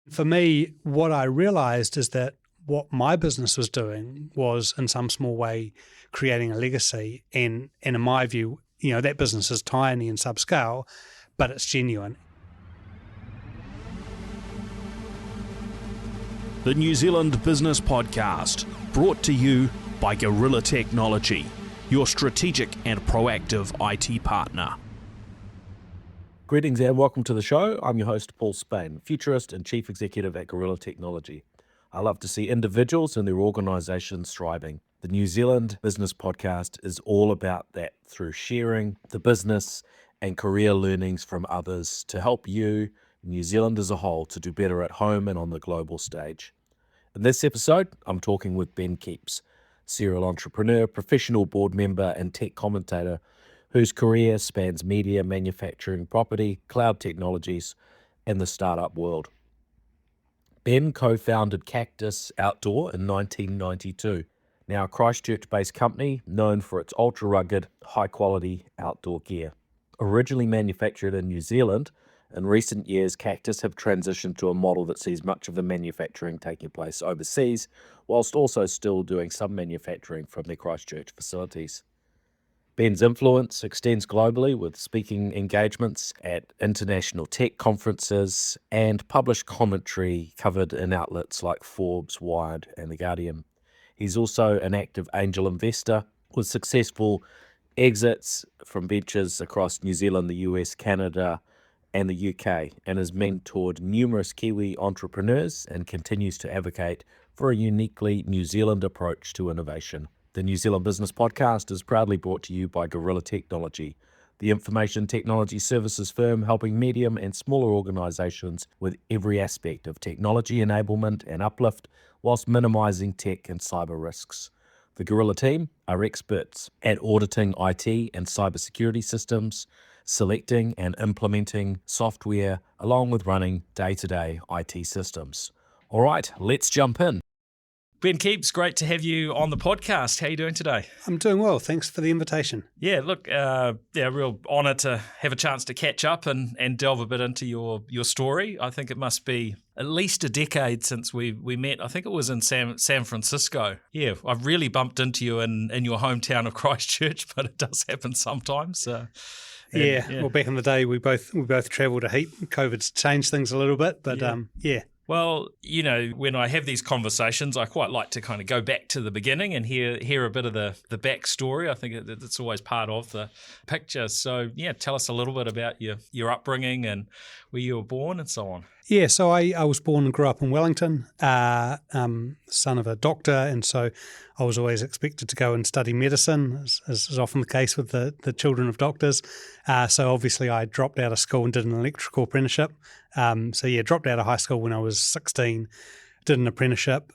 For me, what I realized is that what my business was doing was in some small way creating a legacy. And in my view, that business is tiny and subscale, but it's genuine. The New Zealand Business Podcast, brought to you by Gorilla Technology, your strategic and proactive IT partner. Greetings and welcome to the show. I'm your host, Paul Spain, futurist and chief executive at Gorilla Technology. I love to see individuals and their organisations thriving. The New Zealand Business Podcast is all about that, through sharing the business and career learnings from others to help you, New Zealand as a whole, to do better at home and on the global stage. In this episode, I'm talking with Ben Kepes, serial entrepreneur, professional board member and tech commentator, whose career spans media, manufacturing, property, cloud technologies, and the startup world. Ben co-founded Cactus Outdoor in 1992, now a Christchurch-based company known for its ultra-rugged, high-quality outdoor gear. Originally manufactured in New Zealand, in recent years, Cactus have transitioned to a model that sees much of the manufacturing taking place overseas, whilst also still doing some manufacturing from their Christchurch facilities. Ben's influence extends globally, with speaking engagements at international tech conferences and published commentary covered in outlets like Forbes, Wired, and The Guardian. He's also an active angel investor with successful exits from ventures across New Zealand, the US, Canada, and the UK, and has mentored numerous Kiwi entrepreneurs and continues to advocate for a uniquely New Zealand approach to innovation. The New Zealand Business Podcast is proudly brought to you by Gorilla Technology, the information technology services firm helping medium and smaller organisations with every aspect of technology enablement and uplift, whilst minimising tech and cyber risks. The Gorilla team are experts at auditing IT and cybersecurity systems, selecting and implementing software, along with running day-to-day IT systems. All right, let's jump in. Ben Kepes, great to have you on the podcast. How are you doing today? I'm doing well. Thanks for the invitation. Yeah, look, real honour to have a chance to catch up and delve a bit into your story. I think it must be at least a decade since we met. I think it was in San Francisco. Yeah, I've really bumped into you in your hometown of Christchurch, but it does happen sometimes. Yeah, well, back in the day, we both travelled a heap. COVID's changed things a little bit, but yeah. Well, when I have these conversations, I quite like to kind of go back to the beginning and hear a bit of the backstory. I think that's always part of the picture. So, yeah, tell us a little bit about your upbringing and where you were born and so on. Yeah, so I was born and grew up in Wellington, son of a doctor, and so I was always expected to go and study medicine, as is often the case with the children of doctors. So obviously I dropped out of school and did an electrical apprenticeship. Dropped out of high school when I was 16, did an apprenticeship,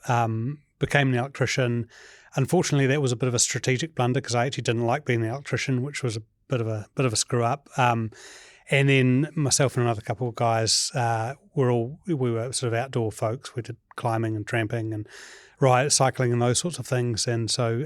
became an electrician. Unfortunately, that was a bit of a strategic blunder because I actually didn't like being an electrician, which was a bit of a screw up. And then myself and another couple of guys, we were sort of outdoor folks. We did climbing and tramping and cycling and those sorts of things. And so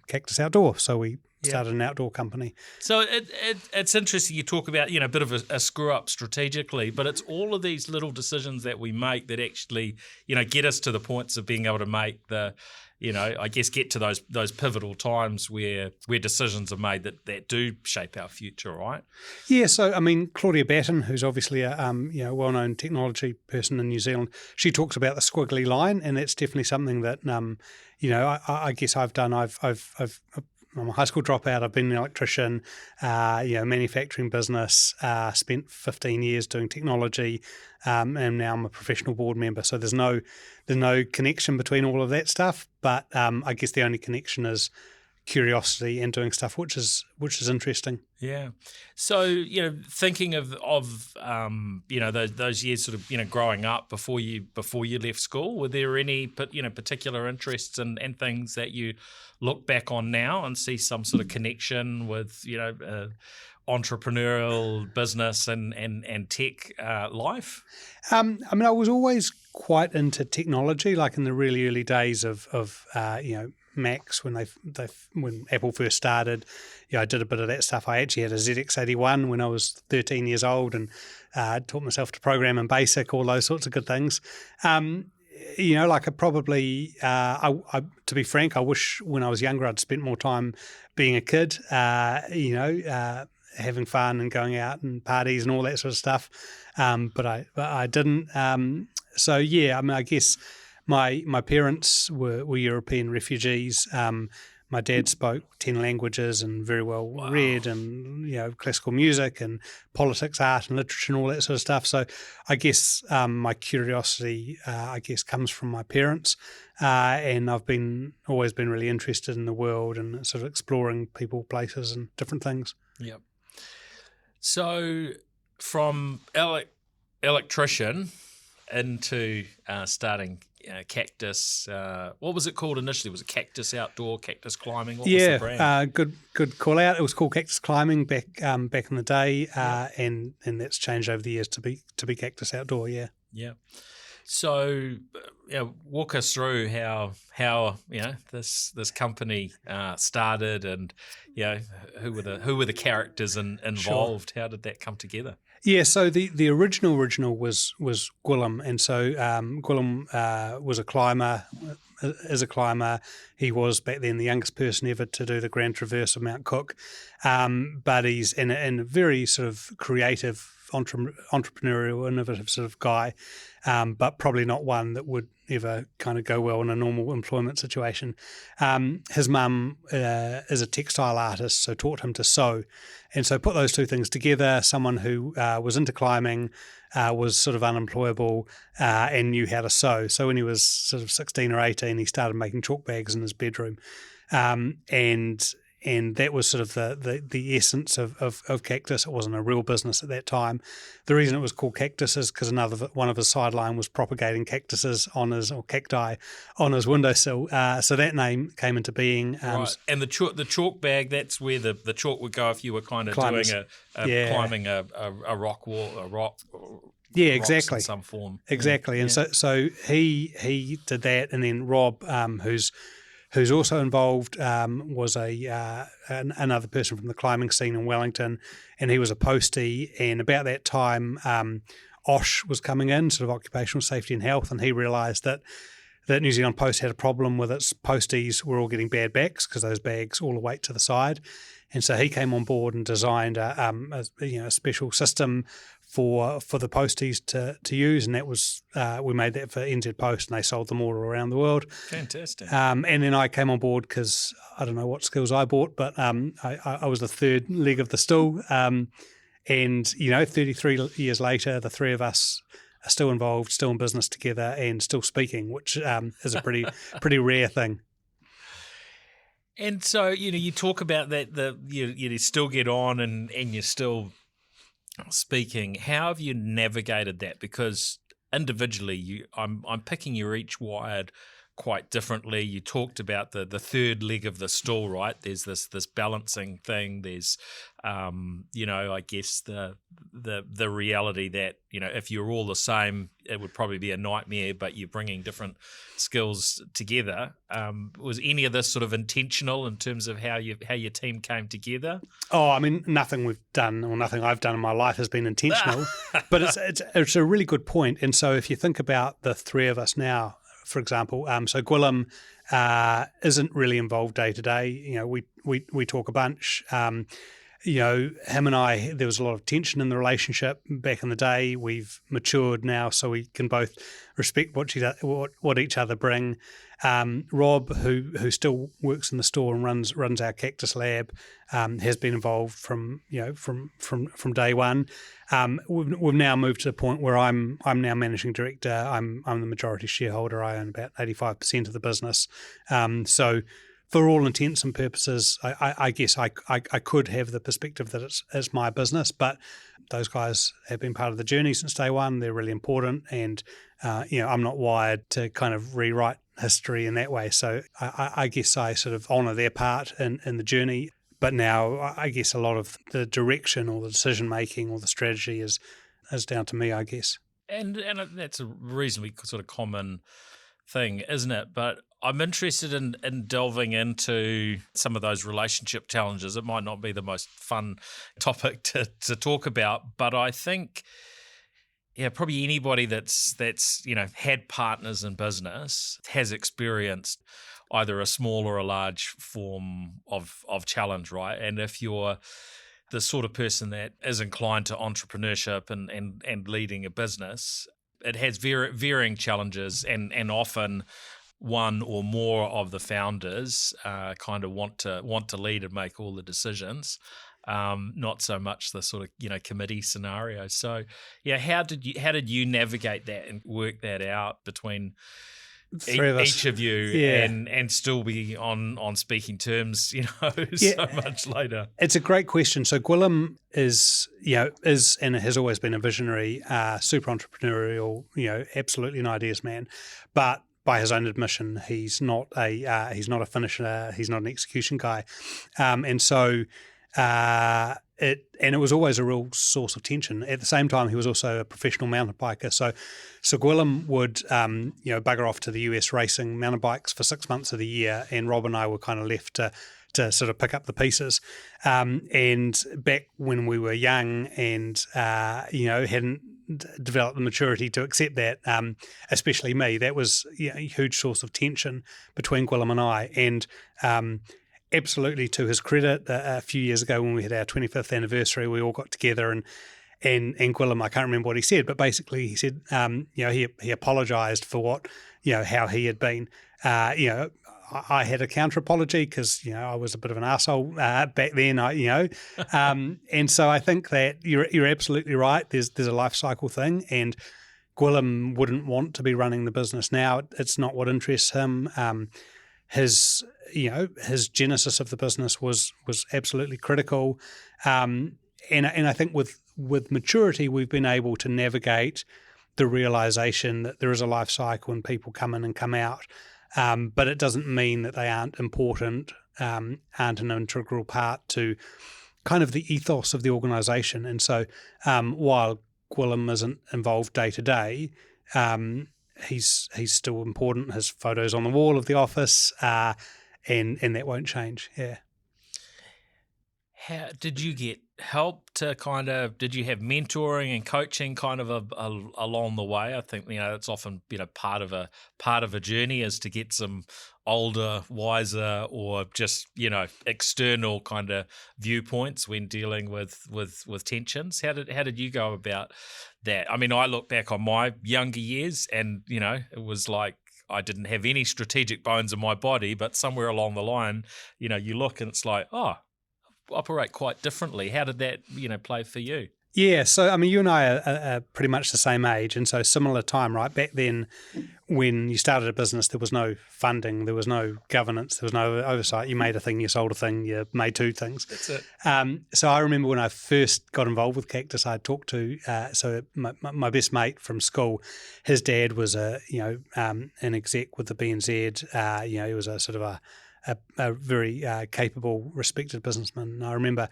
Cactus Outdoor. So we started an outdoor company. So it's interesting you talk about, a bit of a screw up strategically, but it's all of these little decisions that we make that actually, get us to the points of being able to make get to those pivotal times where decisions are made that do shape our future, right? Yeah, so I mean, Claudia Batten, who's obviously a well-known technology person in New Zealand, she talks about the squiggly line, and that's definitely something that I guess I've done. I'm a high school dropout. I've been an electrician, manufacturing business, spent 15 years doing technology, and now I'm a professional board member. So there's no connection between all of that stuff, but I guess the only connection is curiosity and doing stuff which is interesting. Yeah. So, thinking of those years sort of, growing up before you left school, were there any, particular interests and things that you look back on now and see some sort of connection with, entrepreneurial business and tech life? I was always quite into technology, like in the really early days of Macs when when Apple first started. I did a bit of that stuff. I actually had a ZX81 when I was 13 years old, and taught myself to program in BASIC, all those sorts of good things. Like I probably, to be frank, I wish when I was younger I'd spent more time being a kid, having fun and going out and parties and all that sort of stuff. But I didn't. I guess my parents were European refugees. My dad spoke 10 languages and very well read, and classical music and politics, art and literature and all that sort of stuff. So I guess my curiosity comes from my parents, and I've always been really interested in the world and sort of exploring people, places and different things. Yep. So from electrician into starting Cactus, what was it called initially? Was it Cactus Outdoor, Cactus Climbing? What was the brand? Good call out. It was called Cactus Climbing back in the day, and that's changed over the years to be Cactus Outdoor. Yeah. Yeah. So, walk us through how this company started, and who were the characters involved? Sure. How did that come together? Yeah, so the original was Gwilym, and so Gwilym was a climber. Is a climber. He was back then the youngest person ever to do the Grand Traverse of Mount Cook, but he's in a very sort of creative, entrepreneurial, innovative sort of guy, but probably not one that would ever kind of go well in a normal employment situation. His mum is a textile artist, so taught him to sew. And so put those two things together, someone who was into climbing, was sort of unemployable, and knew how to sew. So when he was sort of 16 or 18, he started making chalk bags in his bedroom. And that was sort of the essence of Cactus. It wasn't a real business at that time. The reason it was called Cactus is because one of his sideline was propagating cactuses cacti on his windowsill. So that name came into being. Right. And the chalk bag, that's where the chalk would go if you were kind of climbing a rock wall, a rock. Yeah, exactly. In some form. Exactly. And so he did that, and then Rob, who's also involved, was another person from the climbing scene in Wellington, and he was a postie. And about that time, OSH was coming in, sort of occupational safety and health, and he realised that New Zealand Post had a problem with its posties were all getting bad backs because those bags all the weight to the side. And so he came on board and designed a special system for the posties to use, and that was we made that for NZ Post, and they sold them all around the world. Fantastic. And then I came on board because I don't know what skills I bought, but I was the third leg of the stool. And 33 years later, the three of us are still involved, still in business together, and still speaking, which is a pretty rare thing. And so, you talk about that, you still get on and you're still speaking. How have you navigated that? Because individually, I'm picking you're each wired quite differently. You talked about the third leg of the stool, right? There's this balancing thing. There's, I guess the reality that, if you're all the same, it would probably be a nightmare, but you're bringing different skills together. Was any of this sort of intentional in terms of how your team came together? Oh, I mean, nothing we've done or nothing I've done in my life has been intentional, but it's a really good point. And so if you think about the three of us now, for example, so Gwilym isn't really involved day to day. We talk a bunch. Him and I, there was a lot of tension in the relationship back in the day. We've matured now, so we can both respect what each other bring. Rob, who still works in the store and runs our Cactus lab, has been involved from day one. We've now moved to the point where I'm now managing director. I'm the majority shareholder. I own about 85% of the business. So for all intents and purposes, I guess I could have the perspective that it's my business, but those guys have been part of the journey since day one. They're really important, and I'm not wired to kind of rewrite history in that way. So I guess I sort of honour their part in the journey. But now I guess a lot of the direction or the decision making or the strategy is down to me, I guess. And that's a reasonably sort of common thing, isn't it? But I'm interested in delving into some of those relationship challenges. It might not be the most fun topic to talk about, but I think yeah, probably anybody that's had partners in business has experienced either a small or a large form of challenge, right? And if you're the sort of person that is inclined to entrepreneurship and leading a business, it has varying challenges, and often one or more of the founders kind of want to lead and make all the decisions. Not so much the sort of committee scenario. So yeah, how did you navigate that and work that out between Three of us. each of you, Yeah. and still be on speaking terms, Yeah. so much later? It's a great question. So Gwilym is and has always been a visionary, super entrepreneurial, absolutely an ideas man, but by his own admission, he's not a finisher. He's not an execution guy, and so it was always a real source of tension. At the same time, he was also a professional mountain biker. So Gwilym would bugger off to the US racing mountain bikes for 6 months of the year, and Rob and I were kind of left to sort of pick up the pieces. And back when we were young and hadn't developed the maturity to accept that, especially me, that was a huge source of tension between Gwilym and I. And absolutely, to his credit, a few years ago when we had our 25th anniversary, we all got together and Gwilym, I can't remember what he said, but basically he said, he apologised for what, how he had been. I had a counter apology because I was a bit of an arsehole back then. And so I think that you're absolutely right. There's a life cycle thing, and Gwilym wouldn't want to be running the business now. It's not what interests him. His genesis of the business was absolutely critical, and I think with maturity we've been able to navigate the realization that there is a life cycle and people come in and come out. But it doesn't mean that they aren't important, aren't an integral part to kind of the ethos of the organisation. And so while Gwilym isn't involved day to day, he's still important. His photo's on the wall of the office, and that won't change. Yeah. How did you get help to did you have mentoring and coaching kind of along the way? I think it's often part of a journey is to get some older, wiser, or just external kind of viewpoints when dealing with tensions. How did you go about that? I mean, I look back on my younger years, and it was like I didn't have any strategic bones in my body, but somewhere along the line, you look and it's like, oh, operate quite differently. How did that play for you? Yeah, so I mean, you and I are pretty much the same age, and so similar time, right? Back then, when you started a business, there was no funding, there was no governance, there was no oversight. You made a thing, you sold a thing, you made two things. That's it. So I remember when I first got involved with Cactus, I talked to my best mate from school. His dad was an exec with the BNZ. He was a sort of a very capable, respected businessman. And I remember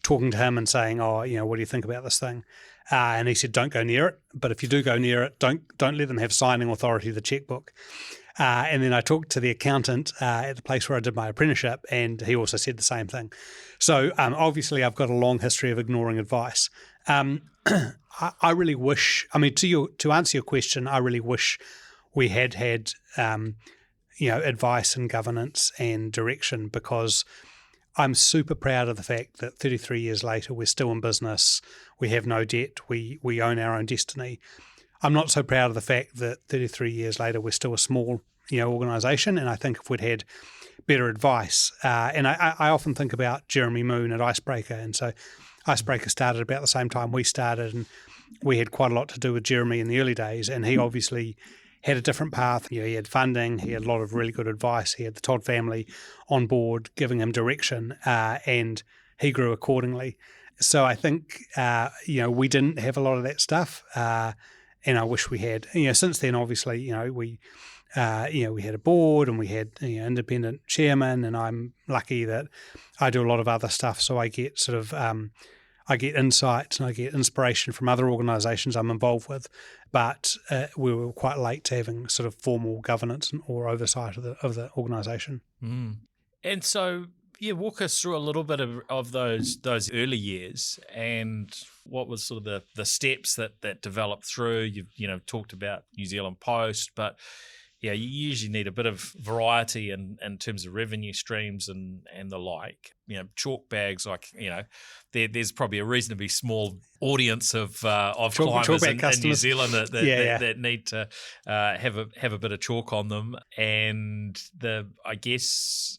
talking to him and saying, what do you think about this thing? And he said, don't go near it. But if you do go near it, don't let them have signing authority of the checkbook. And then I talked to the accountant at the place where I did my apprenticeship, and he also said the same thing. So obviously I've got a long history of ignoring advice. I really wish, to answer your question, I really wish we had advice and governance and direction, because I'm super proud of the fact that 33 years later, we're still in business. We have no debt. We own our own destiny. I'm not so proud of the fact that 33 years later, we're still a small, organisation. And I think if we'd had better advice, and I often think about Jeremy Moon at Icebreaker. And so Icebreaker started about the same time we started, and we had quite a lot to do with Jeremy in the early days. And he obviously had a different path. He had funding, he had a lot of really good advice. He had the Todd family on board giving him direction, and he grew accordingly. So I think, we didn't have a lot of that stuff, and I wish we had. Since then, obviously, we had a board and we had independent chairman, and I'm lucky that I do a lot of other stuff, so I get sort of I get insights and I get inspiration from other organisations I'm involved with, but we were quite late to having sort of formal governance or oversight of the organisation. Mm. And so walk us through a little bit of those early years and what was sort of the steps that developed through. You've talked about New Zealand Post, but yeah, you usually need a bit of variety in terms of revenue streams and the like. Chalk bags, there's probably a reasonably small audience of climbers in New Zealand that need to have a bit of chalk on them. And I guess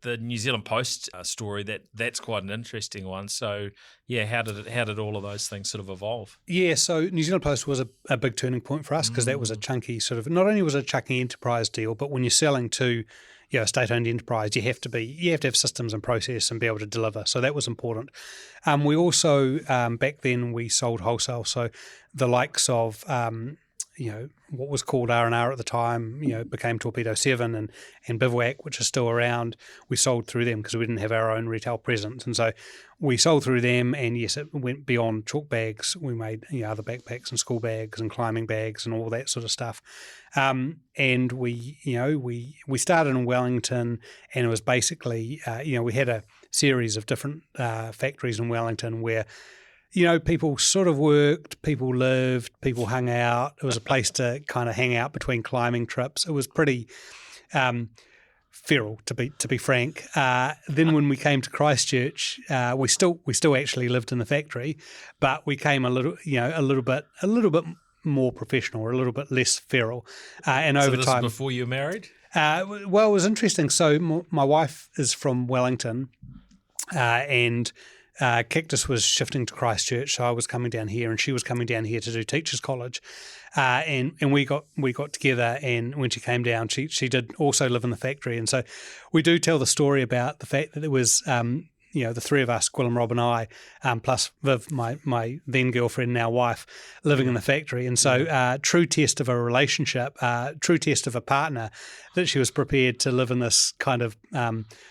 the New Zealand Post story, that's quite an interesting one. So yeah, how did all of those things sort of evolve? Yeah, so New Zealand Post was a big turning point for us because that was a chunky sort of, not only was it a chunky enterprise deal, but when you're selling to a state-owned enterprise, you have to have systems and process and be able to deliver. So that was important. We also back then we sold wholesale, so the likes of what was called R&R at the time, became Torpedo 7 and Bivouac, which is still around. We sold through them because we didn't have our own retail presence. And so we sold through them, and yes, it went beyond chalk bags. We made other backpacks and school bags and climbing bags and all that sort of stuff. And we started in Wellington, and it was basically, we had a series of different factories in Wellington where people sort of worked, people lived, people hung out. It was a place to kind of hang out between climbing trips. It was pretty feral, to be frank. Then when we came to Christchurch, we still actually lived in the factory, but we came a little bit more professional, or a little bit less feral. And over this time, was before you were married? Well, it was interesting. So my wife is from Wellington, and Cactus was shifting to Christchurch, so I was coming down here, and she was coming down here to do Teachers College, and we got together. And when she came down, she did also live in the factory, and so we do tell the story about the fact that there was the three of us, Gwilym, Rob, and I, plus Viv, my then girlfriend, now wife, living in the factory, and so true test of a relationship, true test of a partner, that she was prepared to live in this kind of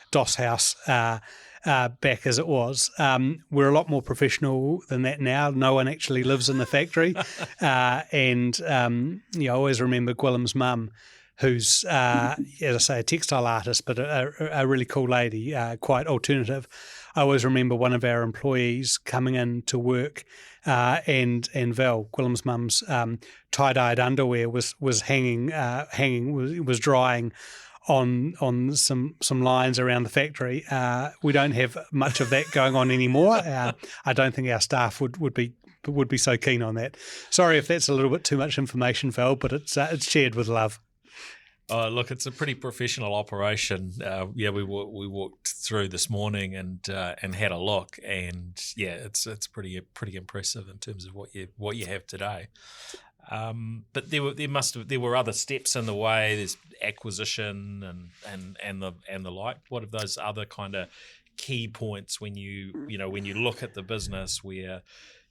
DOS house. Back as it was. We're a lot more professional than that now. No one actually lives in the factory. And I always remember Gwilym's mum, who's, as I say, a textile artist, but a really cool lady, quite alternative. I always remember one of our employees coming in to work, and Val, Gwilym's mum's tie-dyed underwear was drying on some lines around the factory. We don't have much of that going on anymore. I don't think our staff would be so keen on that. Sorry if that's a little bit too much information, Val, but it's shared with love. Look, it's a pretty professional operation. We walked through this morning and had a look, and yeah, it's pretty impressive in terms of what you have today. But there were other steps in the way. There's acquisition and the like. What are those other kind of key points when you look at the business where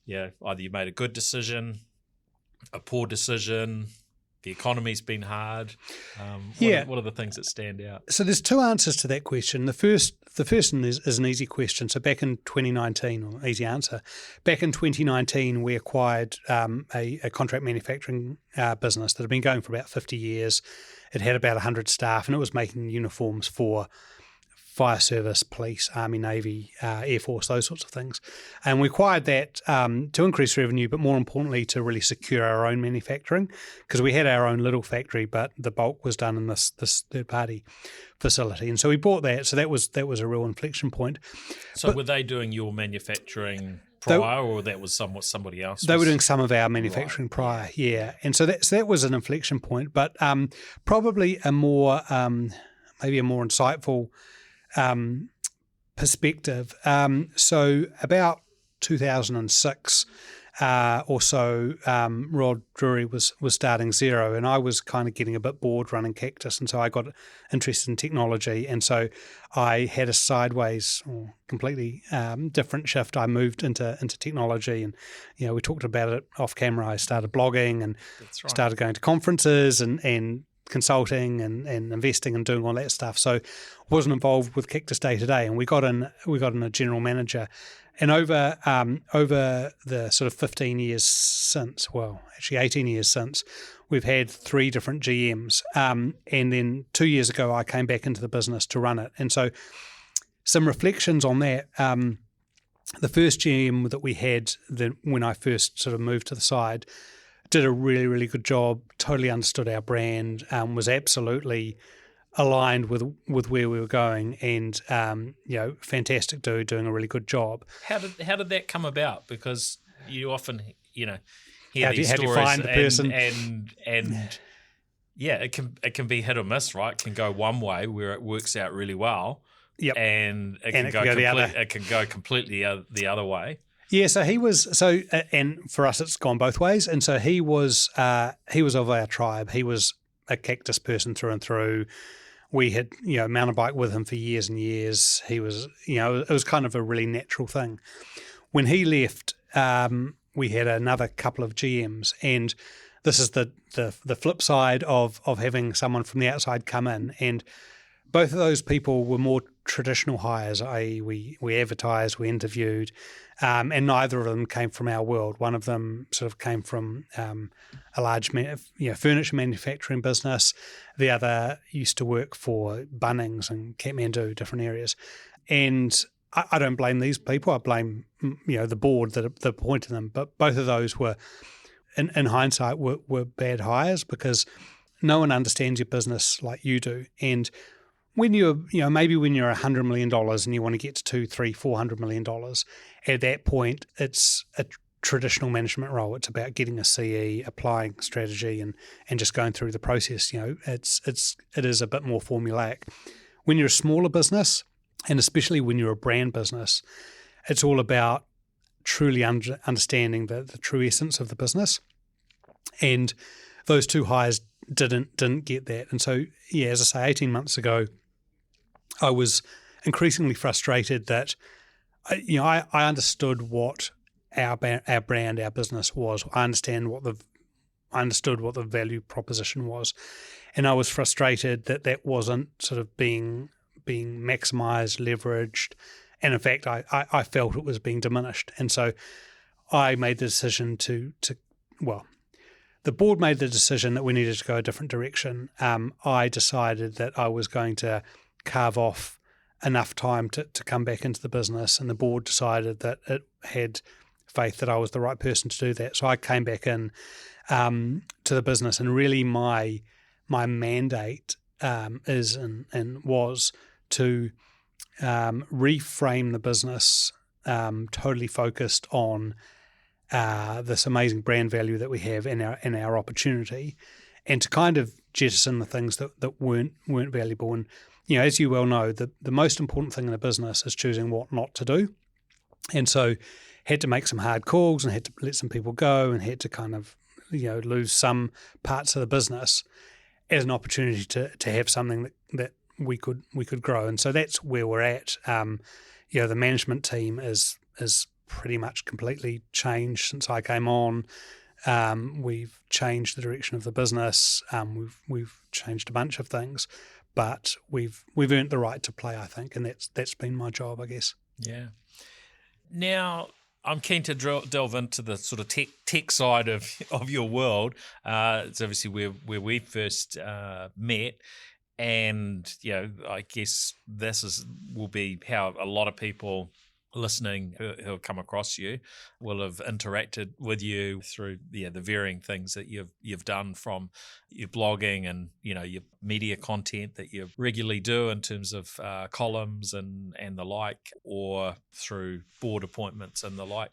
either you made a good decision, a poor decision, the economy's been hard. What are the things that stand out? So there's two answers to that question. The first one is an easy question. So back in 2019, or easy answer, back in 2019, we acquired a contract manufacturing business that had been going for about 50 years. It had about 100 staff, and it was making uniforms for fire service, police, Army, Navy, Air Force, those sorts of things. And we acquired that to increase revenue, but more importantly to really secure our own manufacturing, because we had our own little factory, but the bulk was done in this third-party facility. And so we bought that. So that was a real inflection point. So were they doing your manufacturing prior, or that was somebody else? They were doing some of our manufacturing prior, yeah. And so that was an inflection point, but probably a more insightful perspective. So about 2006 or so, Rod Drury was starting Xero, and I was kind of getting a bit bored running Cactus, and so I got interested in technology, and so I had a sideways or completely different shift. I moved into technology, and we talked about it off camera. I started blogging and started going to conferences and consulting and investing and doing all that stuff. So wasn't involved with Cactus day to day, and we got in a general manager. And over the sort of 15 years since, well, actually 18 years since, we've had 3 different GMs. And then 2 years ago, I came back into the business to run it. And so some reflections on that. The first GM that we had when I first sort of moved to the side did a really, really good job, totally understood our brand, was absolutely aligned with where we were going, and fantastic dude, doing a really good job. How did that come about? Because you often hear How these do stories, you find the person? and it can be hit or miss, right? It can go one way where it works out really well. Yep. And it can go completely the other way. Yeah, so he was and for us it's gone both ways. And so he was of our tribe. He was a Cactus person through and through. We had mountain bike with him for years and years. He was it was kind of a really natural thing. When he left, we had another couple of GMs, and this is the flip side of having someone from the outside come in, and both of those people were more traditional hires, i.e. we advertised, we interviewed, and neither of them came from our world. One of them sort of came from a large furniture manufacturing business. The other used to work for Bunnings and Kathmandu, different areas. And I don't blame these people. I blame the board that appointed them. But both of those were, in hindsight, were bad hires, because no one understands your business like you do. And when you're, maybe when you're $100 million and you want to get to $200, $300, $400 million, at that point, it's a traditional management role. It's about getting a CE, applying strategy, and just going through the process. It is a bit more formulaic. When you're a smaller business, and especially when you're a brand business, it's all about truly understanding the true essence of the business. And those two hires didn't get that. And so, as I say, 18 months ago, I was increasingly frustrated that, I understood what our brand, our business was. I understood what the value proposition was, and I was frustrated that wasn't sort of being maximised, leveraged, and in fact, I felt it was being diminished. And so, I made the decision the board made the decision that we needed to go a different direction. I decided that I was going to carve off enough time to come back into the business, and the board decided that it had faith that I was the right person to do that. So I came back in to the business, and really my mandate was to reframe the business, totally focused on this amazing brand value that we have in our opportunity, and to kind of jettison the things that weren't valuable. And as you well know, the most important thing in a business is choosing what not to do. And so had to make some hard calls, and had to let some people go, and had to kind of lose some parts of the business as an opportunity to have something that we could grow. And so that's where we're at. The management team is pretty much completely changed since I came on. We've changed the direction of the business. We've changed a bunch of things, but we've earned the right to play, I think, and that's been my job, I guess. Yeah. Now, I'm keen to delve into the sort of tech side of your world. It's obviously where we first met. And, I guess this will be how a lot of people listening who have come across you will have interacted with you through the varying things that you've done, from your blogging and your media content that you regularly do in terms of columns and the like, or through board appointments and the like.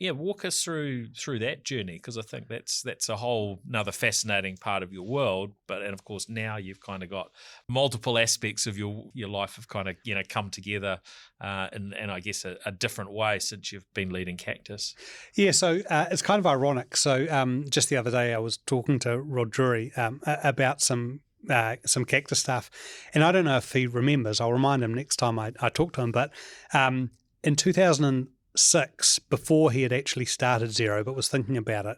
Walk us through that journey, because I think that's a whole another fascinating part of your world. And of course now you've kind of got multiple aspects of your life have kind of come together in I guess a different way since you've been leading Cactus. Yeah, so it's kind of ironic. So just the other day I was talking to Rod Drury about some Cactus stuff, and I don't know if he remembers. I'll remind him next time I talk to him. But in 2006, before he had actually started Xero but was thinking about it,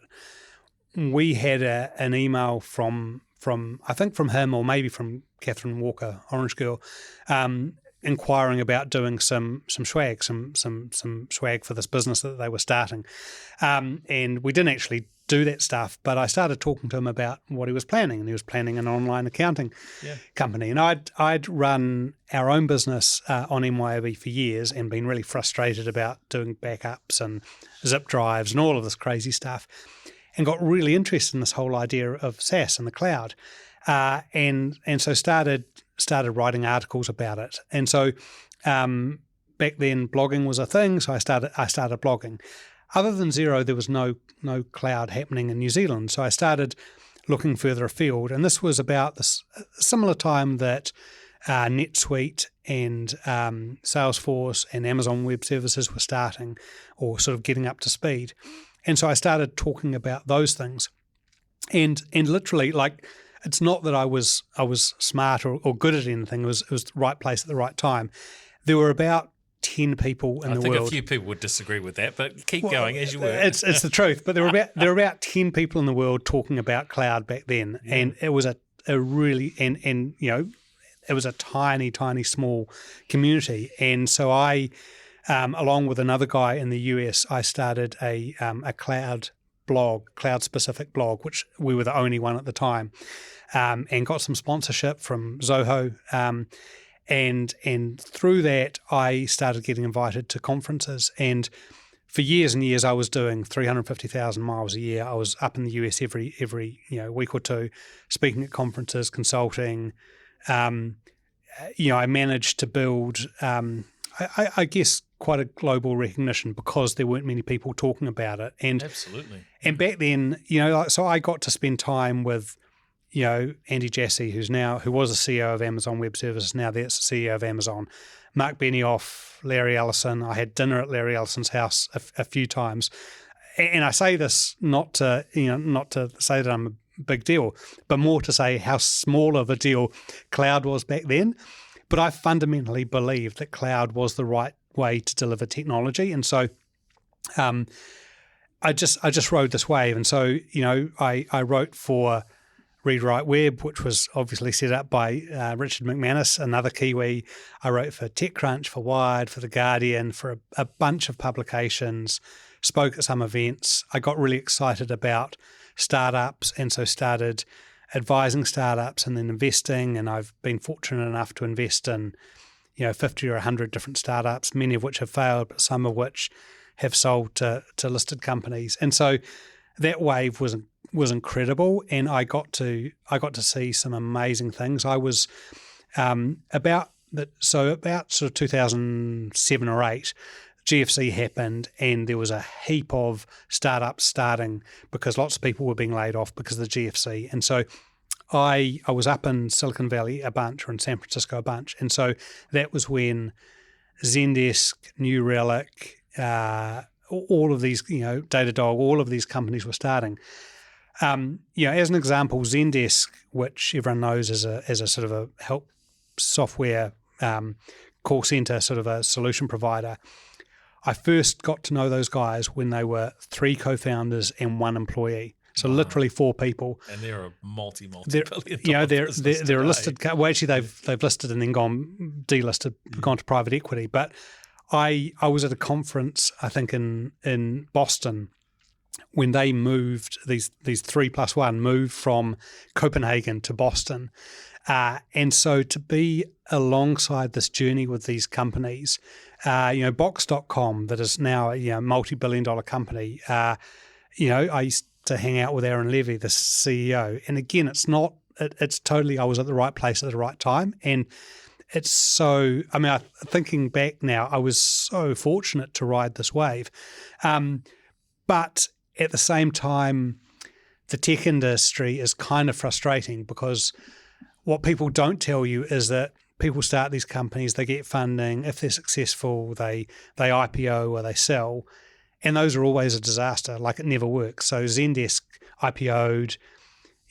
we had an email from I think from him, or maybe from Catherine Walker, Orange Girl, inquiring about doing some swag, some swag for this business that they were starting, and we didn't actually do that stuff, but I started talking to him about what he was planning, and he was planning an online accounting company. And I'd run our own business on MYOB for years and been really frustrated about doing backups and zip drives and all of this crazy stuff, and got really interested in this whole idea of SaaS and the cloud, and so started writing articles about it. And so back then blogging was a thing, so I started blogging. Other than Xero, there was no cloud happening in New Zealand. So I started looking further afield. And this was about this similar time that NetSuite and Salesforce and Amazon Web Services were starting, or sort of getting up to speed. And so I started talking about those things. And literally, like, it's not that I was smart or good at anything. It was the right place at the right time. There were about 10 people in the world. I think a few people would disagree with that, but keep going as you were. It's the truth. But there were about 10 people in the world talking about cloud back then, and it was a really and it was a tiny small community. And so I, along with another guy in the US, I started a cloud specific blog, which we were the only one at the time, and got some sponsorship from Zoho. And through that, I started getting invited to conferences. And for years and years, I was doing 350,000 miles a year. I was up in the US every week or two, speaking at conferences, consulting. I managed to build, I guess, quite a global recognition because there weren't many people talking about it. And absolutely. And back then, so I got to spend time with Andy Jassy, who was the CEO of Amazon Web Services, now that's the CEO of Amazon, Mark Benioff, Larry Ellison. I had dinner at Larry Ellison's house a few times. And I say this not to say that I'm a big deal, but more to say how small of a deal cloud was back then. But I fundamentally believed that cloud was the right way to deliver technology. And so I just rode this wave. And so, I wrote for Read Write Web, which was obviously set up by Richard McManus, another Kiwi. I wrote for TechCrunch, for Wired, for The Guardian, for a bunch of publications, spoke at some events. I got really excited about startups, and so started advising startups and then investing. And I've been fortunate enough to invest in 50 or 100 different startups, many of which have failed, but some of which have sold to listed companies. And so that wave was incredible, and I got to see some amazing things. I was about sort of 2007 or 8, GFC happened, and there was a heap of startups starting because lots of people were being laid off because of the GFC. And so I was up in Silicon Valley a bunch, or in San Francisco a bunch, and so that was when Zendesk, New Relic, all of these, Datadog, all of these companies were starting. As an example, Zendesk, which everyone knows as a sort of a help software call center, sort of a solution provider. I first got to know those guys when they were 3 co-founders and 1 employee. So literally 4 people. And they're a multi-billion dollar business they're a listed. Well, actually, they've listed and then delisted, gone to private equity. But I was at a conference, I think in Boston, when they moved, these 3+1 moved from Copenhagen to Boston. And so to be alongside this journey with these companies, Box.com, that is now a multi-billion dollar company, I used to hang out with Aaron Levy, the CEO. And again, it's totally, I was at the right place at the right time. And it's so, thinking back now, I was so fortunate to ride this wave. But at the same time, the tech industry is kind of frustrating because what people don't tell you is that people start these companies, they get funding. If they're successful, they IPO or they sell. And those are always a disaster. Like, it never works. So Zendesk IPO'd,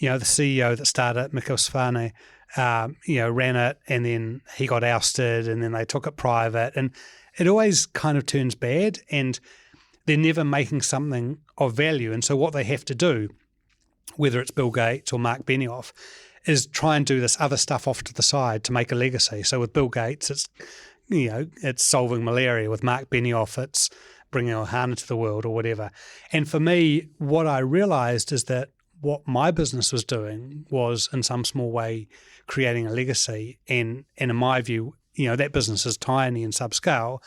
the CEO that started it, Mikko Svanne, ran it, and then he got ousted, and then they took it private. And it always kind of turns bad, and they're never making something of value. And so what they have to do, whether it's Bill Gates or Mark Benioff, is try and do this other stuff off to the side to make a legacy. So with Bill Gates, it's solving malaria. With Mark Benioff, it's bringing Ohana to the world or whatever. And for me, what I realized is that what my business was doing was in some small way creating a legacy. And in my view, that business is tiny and subscale,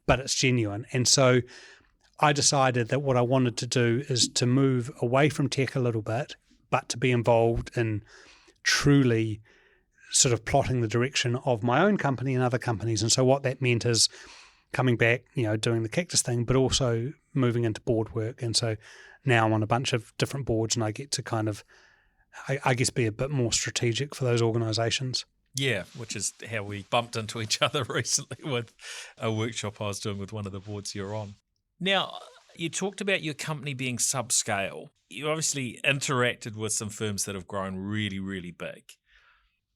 but it's genuine. And so I decided that what I wanted to do is to move away from tech a little bit, but to be involved in truly sort of plotting the direction of my own company and other companies. And so what that meant is coming back, doing the Cactus thing, but also moving into board work. And so now I'm on a bunch of different boards and I get to kind of, I guess, be a bit more strategic for those organizations. Yeah, which is how we bumped into each other recently with a workshop I was doing with one of the boards you're on. Now, you talked about your company being subscale. You obviously interacted with some firms that have grown really, really big.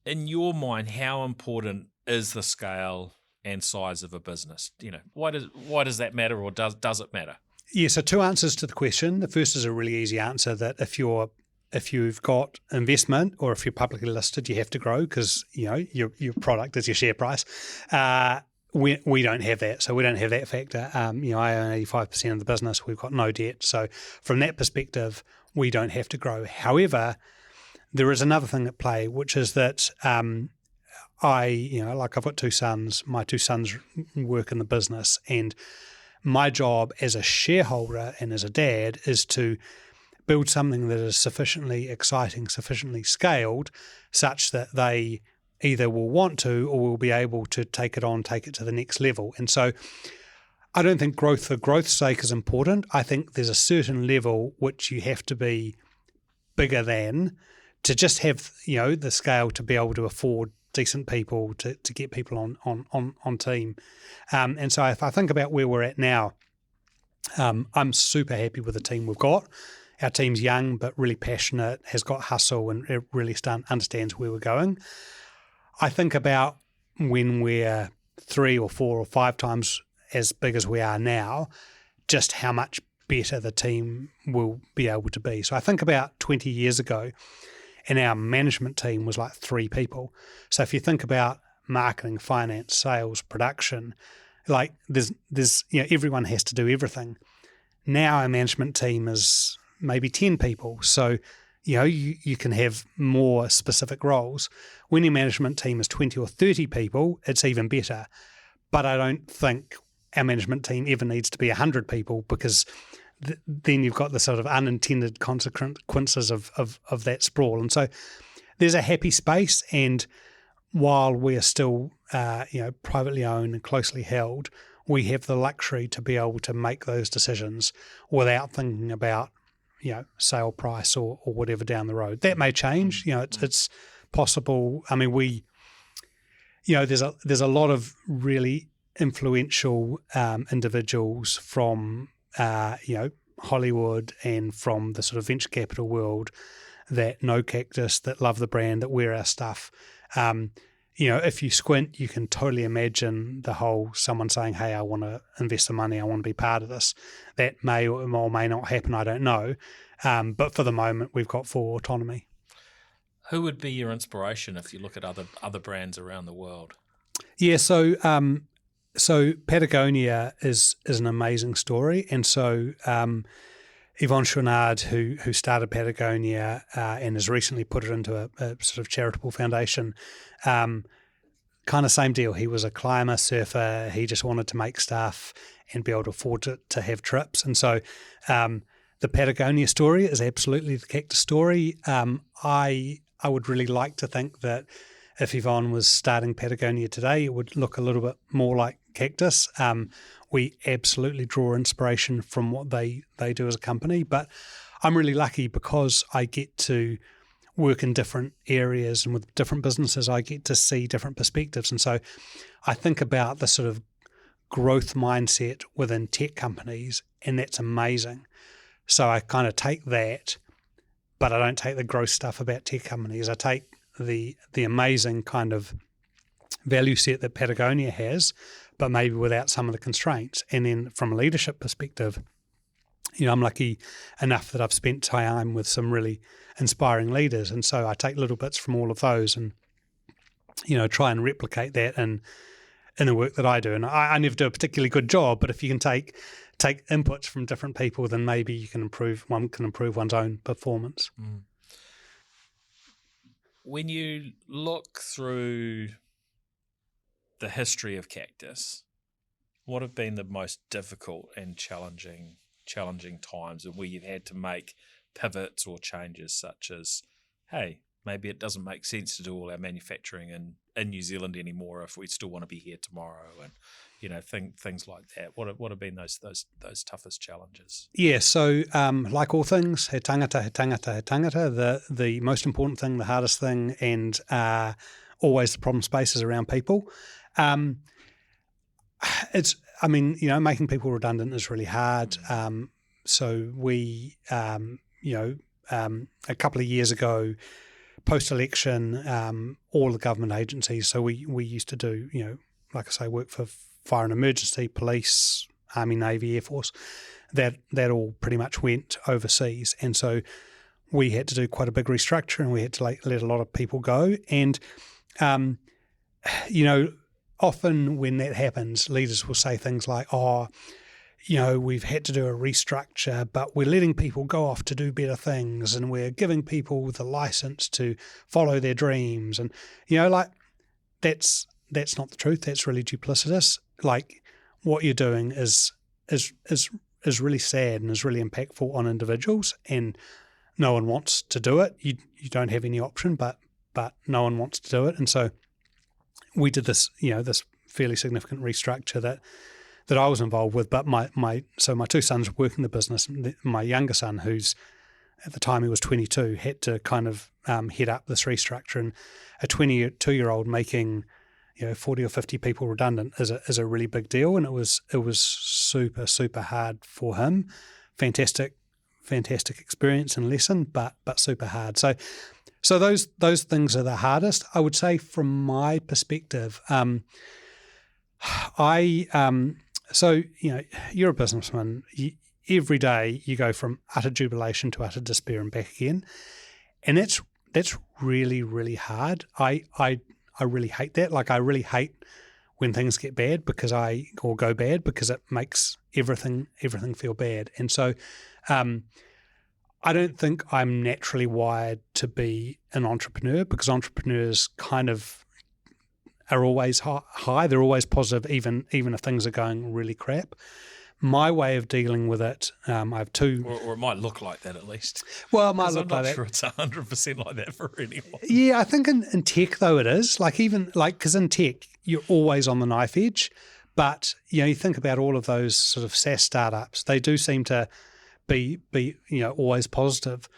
In your mind, how important is the scale and size of a business? Why does that matter, or does it matter? Yeah, so two answers to the question. The first is a really easy answer, that if you've got investment or if you're publicly listed, you have to grow because your product is your share price. We don't have that, so we don't have that factor. I own 85% of the business. We've got no debt, so from that perspective, we don't have to grow. However, there is another thing at play, which is that I've got two sons. My two sons work in the business, and my job as a shareholder and as a dad is to build something that is sufficiently exciting, sufficiently scaled, such that they either will want to or will be able to take it to the next level. And so I don't think growth for growth's sake is important. I think there's a certain level which you have to be bigger than to just have the scale to be able to afford decent people, to get people on team. And so if I think about where we're at now, I'm super happy with the team we've got. Our team's young but really passionate, has got hustle, and it really understands where we're going. I think about when we're 3 or 4 or 5 times as big as we are now, just how much better the team will be able to be. So I think about 20 years ago, and our management team was like 3 people. So if you think about marketing, finance, sales, production, like there's everyone has to do everything. Now our management team is maybe 10 people. So you can have more specific roles. When your management team is 20 or 30 people, it's even better. But I don't think our management team ever needs to be 100 people, because then you've got the sort of unintended consequences of that sprawl. And so there's a happy space, and while we are still privately owned and closely held, we have the luxury to be able to make those decisions without thinking about sale price or whatever down the road. That may change. It's possible. I mean, there's a lot of really influential individuals from Hollywood and from the sort of venture capital world that know Cactus, that love the brand, that wear our stuff. If you squint, you can totally imagine the whole someone saying, "Hey, I want to invest the money. I want to be part of this." That may or may not happen. I don't know. But for the moment, we've got full autonomy. Who would be your inspiration if you look at other brands around the world? Yeah, so Patagonia is an amazing story, and so Yvon Chouinard, who started Patagonia and has recently put it into a sort of charitable foundation, kind of same deal. He was a climber, surfer. He just wanted to make stuff and be able to afford to have trips. And so the Patagonia story is absolutely the Cactus story. I would really like to think that if Yvon was starting Patagonia today, it would look a little bit more like Cactus. We absolutely draw inspiration from what they do as a company, but I'm really lucky because I get to work in different areas and with different businesses. I get to see different perspectives, and so I think about the sort of growth mindset within tech companies, and that's amazing. So I kind of take that, but I don't take the growth stuff about tech companies. I take the amazing kind of value set that Patagonia has, but maybe without some of the constraints. And then from a leadership perspective, I'm lucky enough that I've spent time with some really inspiring leaders. And so I take little bits from all of those and, try and replicate that in the work that I do. And I never do a particularly good job, but if you can take take inputs from different people, then maybe one can improve one's own performance. When you look through the history of Cactus, what have been the most difficult and challenging times, and where you've had to make pivots or changes, such as, hey, maybe it doesn't make sense to do all our manufacturing in New Zealand anymore if we still want to be here tomorrow, and things like that. What have been those toughest challenges? Yeah, so like all things, he tangata. The most important thing, the hardest thing, and always the problem space is around people. Making people redundant is really hard. So we, a couple of years ago, post-election, all the government agencies, so we used to do, like I say, work for fire and emergency, police, Army, Navy, Air Force, that all pretty much went overseas. And so we had to do quite a big restructure, and we had to let a lot of people go. And, often when that happens, leaders will say things like, we've had to do a restructure, but we're letting people go off to do better things, and we're giving people the license to follow their dreams. And, that's not the truth. That's really duplicitous. Like, what you're doing is really sad and is really impactful on individuals, and no one wants to do it. You don't have any option, but no one wants to do it. And so we did this, this fairly significant restructure that I was involved with. But my two sons work in the business. My younger son, who's at the time he was 22, had to kind of head up this restructure. And a 22-year-old making 40 or 50 people redundant is a really big deal, and it was super, super hard for him. Fantastic experience and lesson, but super hard. So those things are the hardest, I would say, from my perspective. You're a businessman. Every day you go from utter jubilation to utter despair and back again, and that's really, really hard. I really hate that. Like, I really hate when things get bad or go bad, because it makes everything feel bad. And so I don't think I'm naturally wired to be an entrepreneur, because entrepreneurs kind of are always high. They're always positive, even if things are going really crap. My way of dealing with it, I have two... Or it might look like that, at least. Well, it might look like that. I'm not sure it's 100% like that for anyone. Yeah, I think in tech, though, it is. Because in tech, you're always on the knife edge. But, you think about all of those sort of SaaS startups, they do seem to be always positive.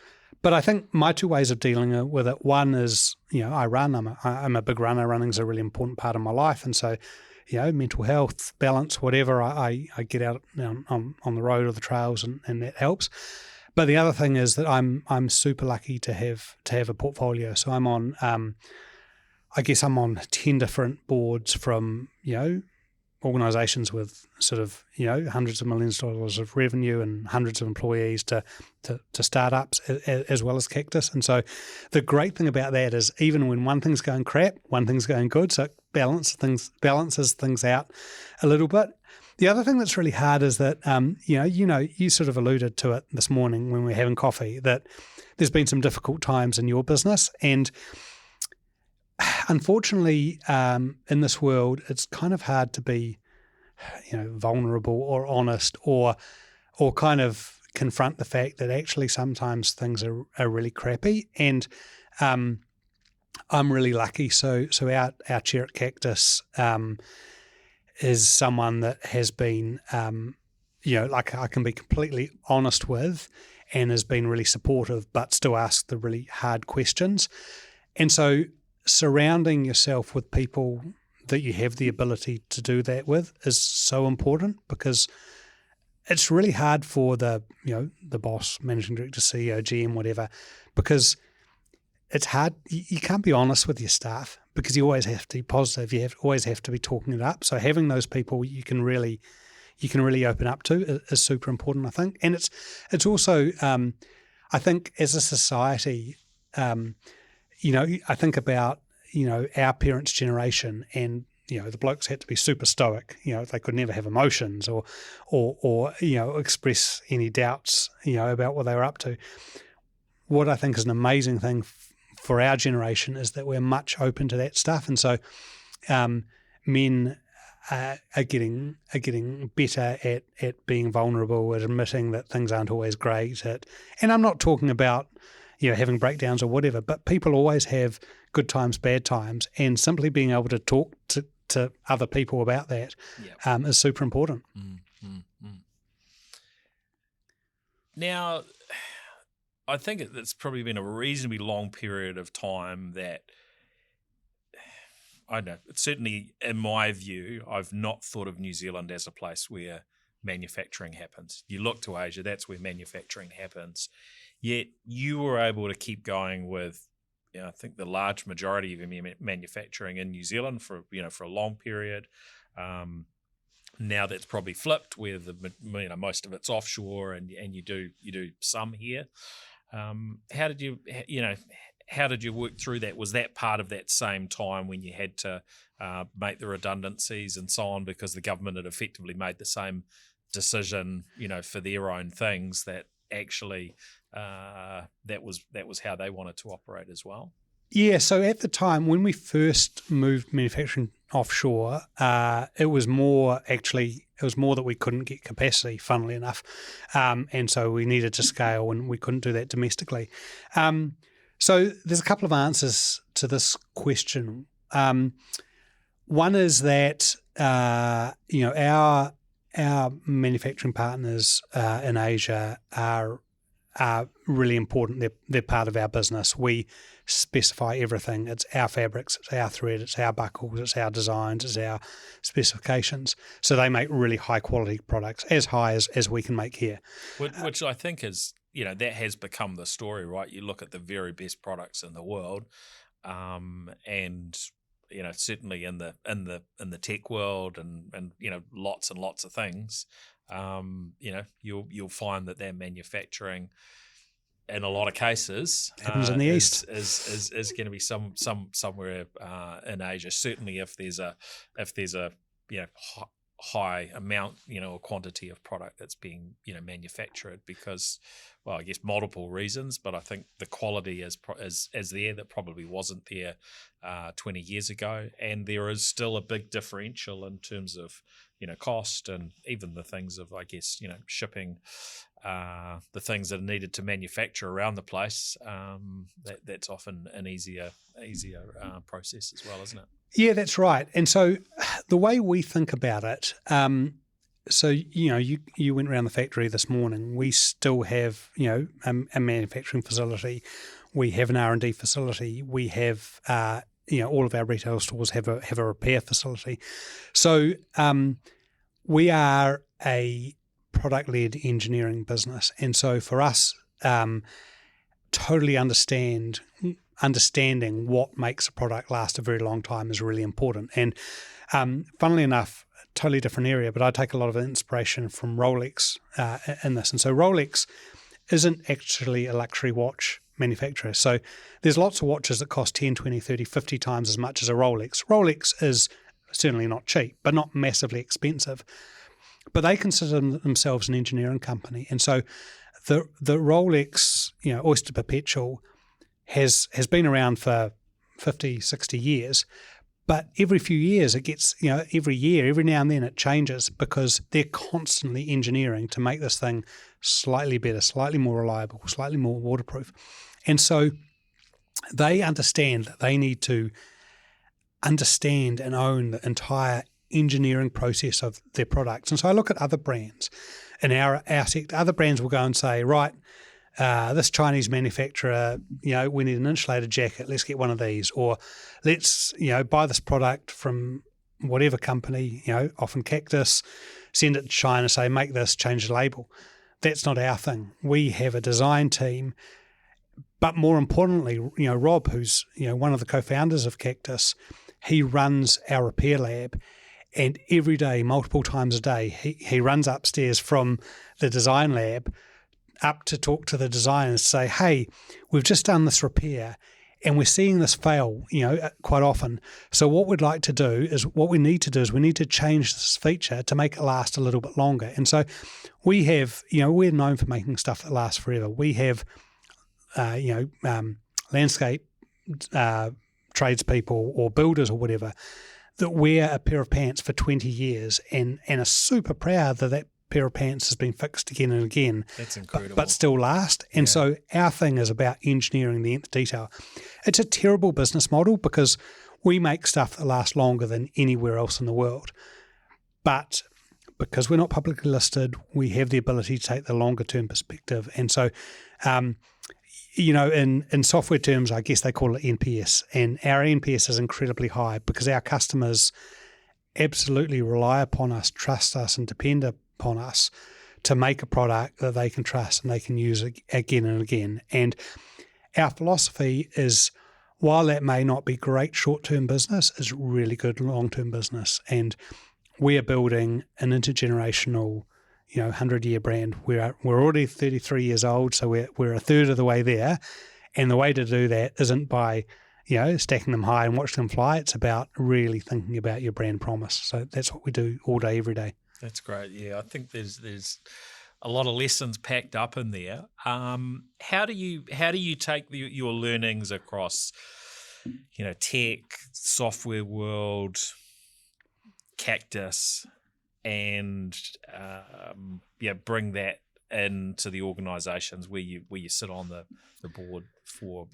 But I think my two ways of dealing with it, one is, I run. I'm a big runner. Running's a really important part of my life. And so, mental health, balance, whatever, I get out on the road or the trails, and that helps. But the other thing is that I'm super lucky to have a portfolio. So I'm on, I guess I'm on 10 different boards, from, organisations with sort of, hundreds of millions of dollars of revenue and hundreds of employees to startups, as well as Cactus. And so the great thing about that is, even when one thing's going crap, one thing's going good, so it balances things out a little bit. The other thing that's really hard is that, you sort of alluded to it this morning when we were having coffee, that there's been some difficult times in your business. And unfortunately, in this world, it's kind of hard to be, vulnerable or honest, or kind of confront the fact that actually sometimes things are really crappy. And I'm really lucky. So our chair at Cactus is someone that has been, I can be completely honest with, and has been really supportive, but still ask the really hard questions. And so surrounding yourself with people that you have the ability to do that with is so important, because it's really hard for the boss, managing director, CEO, GM, whatever, because it's hard. You can't be honest with your staff, because you always have to be positive. You always have to be talking it up. So having those people you can really open up to is super important, I think. And it's also, I think, as a society, I think about, our parents' generation, and the blokes had to be super stoic. They could never have emotions or express any doubts, about what they were up to. What I think is an amazing thing for our generation is that we're much open to that stuff, and so men are getting better at being vulnerable, at admitting that things aren't always great. And I'm not talking about having breakdowns or whatever, but people always have good times, bad times, and simply being able to talk to other people about that is super important. Now, I think it's probably been a reasonably long period of time that, I don't know, certainly in my view, I've not thought of New Zealand as a place where manufacturing happens. You look to Asia, that's where manufacturing happens. Yet you were able to keep going with, I think the large majority of your manufacturing in New Zealand for a long period. Now that's probably flipped, where most of it's offshore, and you do some here. How did you work through that? Was that part of that same time when you had to make the redundancies and so on, because the government had effectively made the same decision, for their own things, that actually that was how they wanted to operate as well? Yeah, so at the time when we first moved manufacturing offshore, it was more that we couldn't get capacity, funnily enough, and so we needed to scale, and we couldn't do that domestically. So there's a couple of answers to this question. One is that our manufacturing partners in Asia are really important. They're part of our business. We specify everything. It's our fabrics, it's our thread, it's our buckles, it's our designs, it's our specifications. So they make really high quality products, as high as we can make here. Which I think is, that has become the story, right? You look at the very best products in the world, and certainly in the tech world and lots and lots of things, you'll find that their manufacturing, in a lot of cases, happens in the East, is going to be somewhere in Asia. Certainly, if there's a high amount, or quantity of product that's being manufactured, because, well, I guess multiple reasons, but I think the quality is there that probably wasn't there 20 years ago, and there is still a big differential in terms of cost, and even the things of, I guess, shipping the things that are needed to manufacture around the place. That's often an easier process as well, isn't it? Yeah, that's right. And so the way we think about it, so you went around the factory this morning. We still have a manufacturing facility. We have an R&D facility. We have all of our retail stores have a repair facility. So we are a product-led engineering business, and so for us, totally understanding what makes a product last a very long time is really important. And funnily enough, totally different area, but I take a lot of inspiration from Rolex in this. And so Rolex isn't actually a luxury watch manufacturer. So there's lots of watches that cost 10, 20, 30, 50 times as much as a Rolex. Rolex is certainly not cheap, but not massively expensive. But they consider themselves an engineering company. And so the Rolex, Oyster Perpetual has been around for 50, 60 years. But every few years it gets, every now and then it changes, because they're constantly engineering to make this thing slightly better, slightly more reliable, slightly more waterproof. And so they understand that they need to understand and own the entire engineering process of their products. And so I look at other brands in our sector. Other brands will go and say, right, this Chinese manufacturer, we need an insulated jacket, let's get one of these. Or let's, buy this product from whatever company, often Cactus, send it to China, say, make this, change the label. That's not our thing. We have a design team. But more importantly, Rob, who's, one of the co-founders of Cactus, he runs our repair lab. And every day, multiple times a day, he runs upstairs from the design lab up to talk to the designers, say, hey, we've just done this repair, And we're seeing this fail, quite often. So what we need to change this feature to make it last a little bit longer. And so we have, we're known for making stuff that lasts forever. We have, landscape tradespeople or builders or whatever that wear a pair of pants for 20 years and are super proud that pair of pants has been fixed again and again. That's incredible. But still last. And so our thing is about engineering the nth detail. It's a terrible business model because we make stuff that lasts longer than anywhere else in the world. But because we're not publicly listed, we have the ability to take the longer term perspective. And so, in software terms, I guess they call it NPS. And our NPS is incredibly high because our customers absolutely rely upon us, trust us, and depend upon us to make a product that they can trust and they can use again and again. And our philosophy is, while that may not be great short-term business, is really good long-term business. And we are building an intergenerational, 100-year brand. We're already 33 years old, so we're a third of the way there. And the way to do that isn't by stacking them high and watching them fly. It's about really thinking about your brand promise. So that's what we do all day, every day. That's great. Yeah, I think there's a lot of lessons packed up in there. How do you take your learnings across, tech, software world, Cactus, and bring that into the organisations where you sit on the board for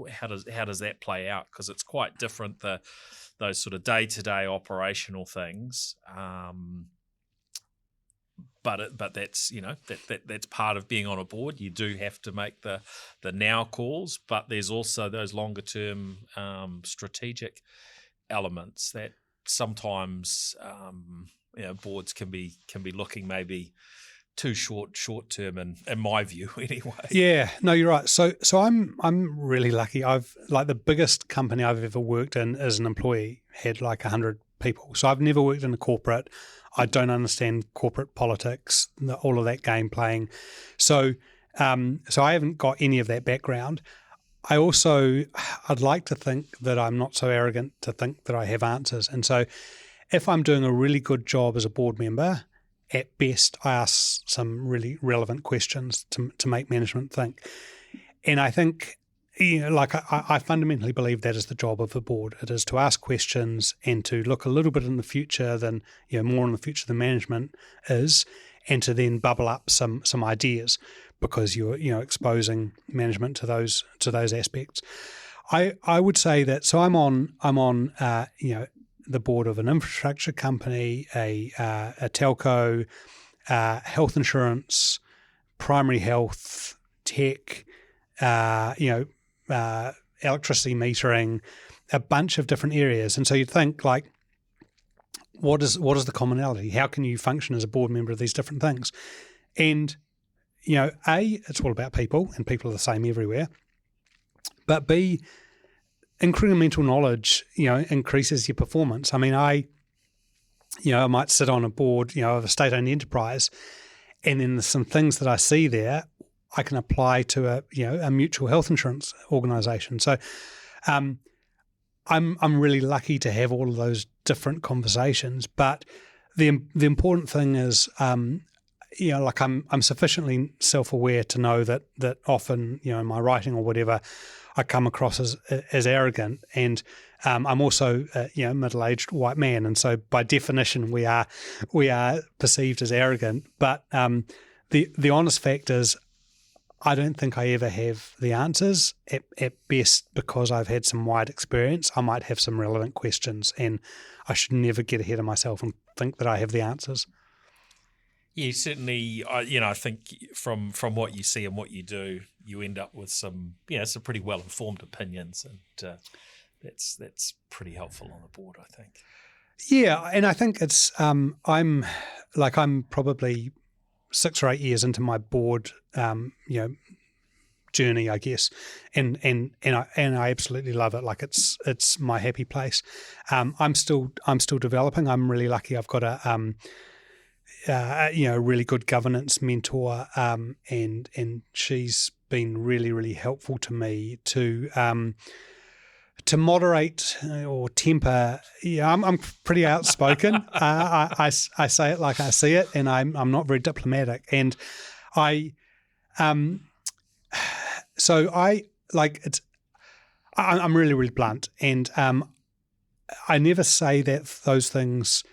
how does that play out? Because it's quite different, those sort of day-to-day operational things. But that's that's part of being on a board. You do have to make the now calls, but there's also those longer term strategic elements that sometimes boards can be looking maybe too short term in my view anyway. Yeah, no, you're right. So I'm really lucky. I've the biggest company I've ever worked in as an employee had 100 people. So I've never worked in a corporate. I don't understand corporate politics, all of that game playing. So I haven't got any of that background. I'd like to think that I'm not so arrogant to think that I have answers. And so if I'm doing a really good job as a board member, at best, I ask some really relevant questions to make management think. And I think, I fundamentally believe that is the job of the board. It is to ask questions and to look a little bit in the future than, more in the future than management is, and to then bubble up some ideas because you're, exposing management to those aspects. I would say that, so I'm on the board of an infrastructure company, a telco, health insurance, primary health, tech, electricity metering, a bunch of different areas. And so you'd think what is the commonality? How can you function as a board member of these different things? And, it's all about people, and people are the same everywhere. But B, incremental knowledge, increases your performance. I mean, I might sit on a board, of a state-owned enterprise, and then there's some things that I see there I can apply to a mutual health insurance organisation. So, I'm really lucky to have all of those different conversations. But the important thing is, I'm sufficiently self-aware to know that often, in my writing or whatever, I come across as arrogant, and I'm also a middle-aged white man, and so by definition we are perceived as arrogant. But the honest fact is, I don't think I ever have the answers. At best, because I've had some wide experience, I might have some relevant questions, and I should never get ahead of myself and think that I have the answers. Yeah, certainly. I think from what you see and what you do, you end up with some pretty well informed opinions, and that's pretty helpful on the board, I think. Yeah, and I think it's I'm probably 6 or 8 years into my board journey, I guess, and I absolutely love it. It's my happy place. I'm still developing. I'm really lucky. I've got a really good governance mentor, and she's been really, really helpful to me to moderate or temper. Yeah, I'm pretty outspoken. I say it like I see it, and I'm not very diplomatic. And I'm really, really blunt, and I never say those things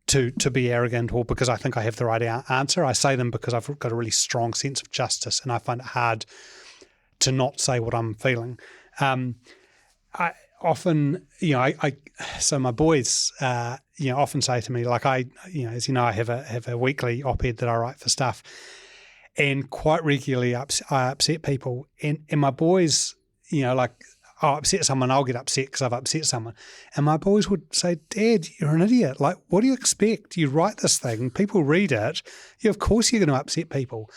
to be arrogant or because I think I have the right answer. I say them because I've got a really strong sense of justice, and I find it hard to not say what I'm feeling. I often, so my boys, often say to me, like as you know, I have a weekly op-ed that I write for Stuff, and quite regularly I upset people, and my boys, I'll upset someone, I'll get upset because I've upset someone. And my boys would say, Dad, you're an idiot. Like, what do you expect? You write this thing, people read it. Of course you're going to upset people.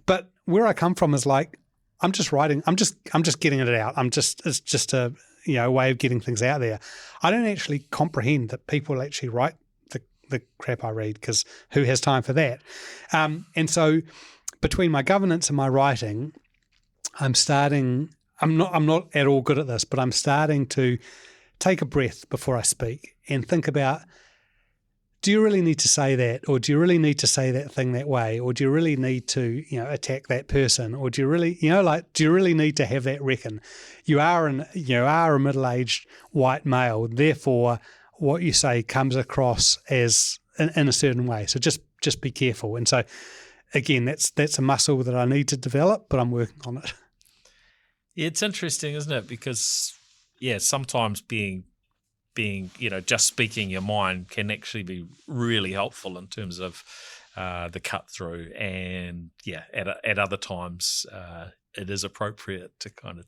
But where I come from is like, I'm just writing, I'm just getting it out. It's just a way of getting things out there. I don't actually comprehend that people actually write the crap I read, because who has time for that? And so between my governance and my writing, I'm not at all good at this, but I'm starting to take a breath before I speak and think about, do you really need to say that? Or do you really need to say that thing that way? Or do you really need to, attack that person? Or do you really, do you really need to have that reckon? You are a middle-aged white male, therefore what you say comes across as in a certain way. So just be careful. And so again, that's a muscle that I need to develop, but I'm working on it. Yeah, it's interesting, isn't it? Because sometimes being just speaking your mind can actually be really helpful in terms of the cut through, and at other times it is appropriate to kind of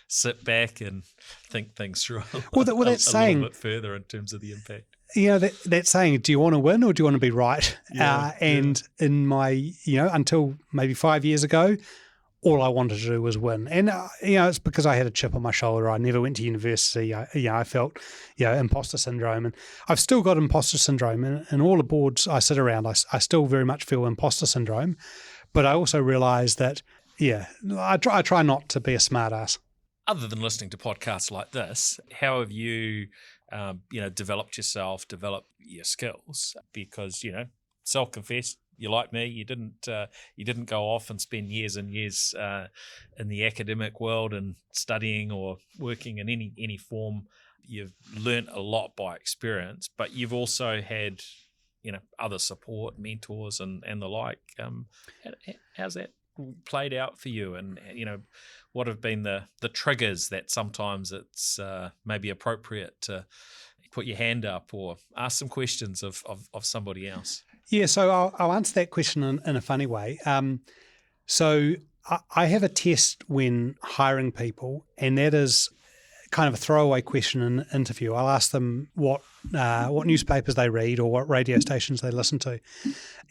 sit back and think things through a little bit further in terms of the impact. That saying, do you want to win or do you want to be right? In my until maybe 5 years ago, all I wanted to do was win. And, it's because I had a chip on my shoulder. I never went to university. I felt, imposter syndrome. And I've still got imposter syndrome. And all the boards I sit around, I still very much feel imposter syndrome. But I also realise that, I try not to be a smart ass. Other than listening to podcasts like this, how have you, developed yourself, developed your skills? Because, self-confessed, you're like me. You didn't go off and spend years and years in the academic world and studying or working in any form. You've learnt a lot by experience, but you've also had other support, mentors, and the like. How's that played out for you? And what have been the triggers that sometimes it's maybe appropriate to put your hand up or ask some questions of somebody else? Yeah, so I'll answer that question in a funny way. So I have a test when hiring people, and that is kind of a throwaway question in an interview. I'll ask them what newspapers they read or what radio stations they listen to.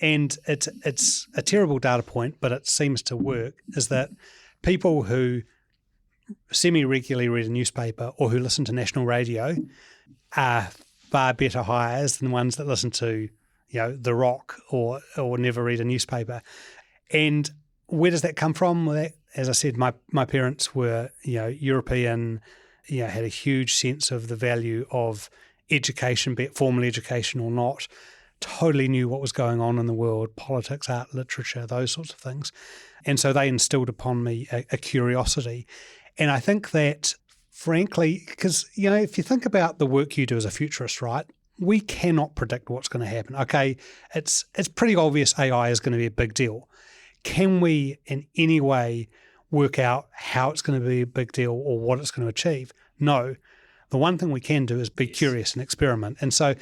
And it's a terrible data point, but it seems to work, is that people who semi-regularly read a newspaper or who listen to national radio are far better hires than ones that listen to The Rock or never read a newspaper. And where does that come from? Well, as I said, my parents were European, had a huge sense of the value of education, be it formal education or not, totally knew what was going on in the world, politics, art, literature, those sorts of things. And so they instilled upon me a curiosity. And I think that, frankly, because, if you think about the work you do as a futurist, right, we cannot predict what's going to happen. Okay, it's pretty obvious AI is going to be a big deal. Can we in any way work out how it's going to be a big deal or what it's going to achieve? No. The one thing we can do is be curious and experiment. And so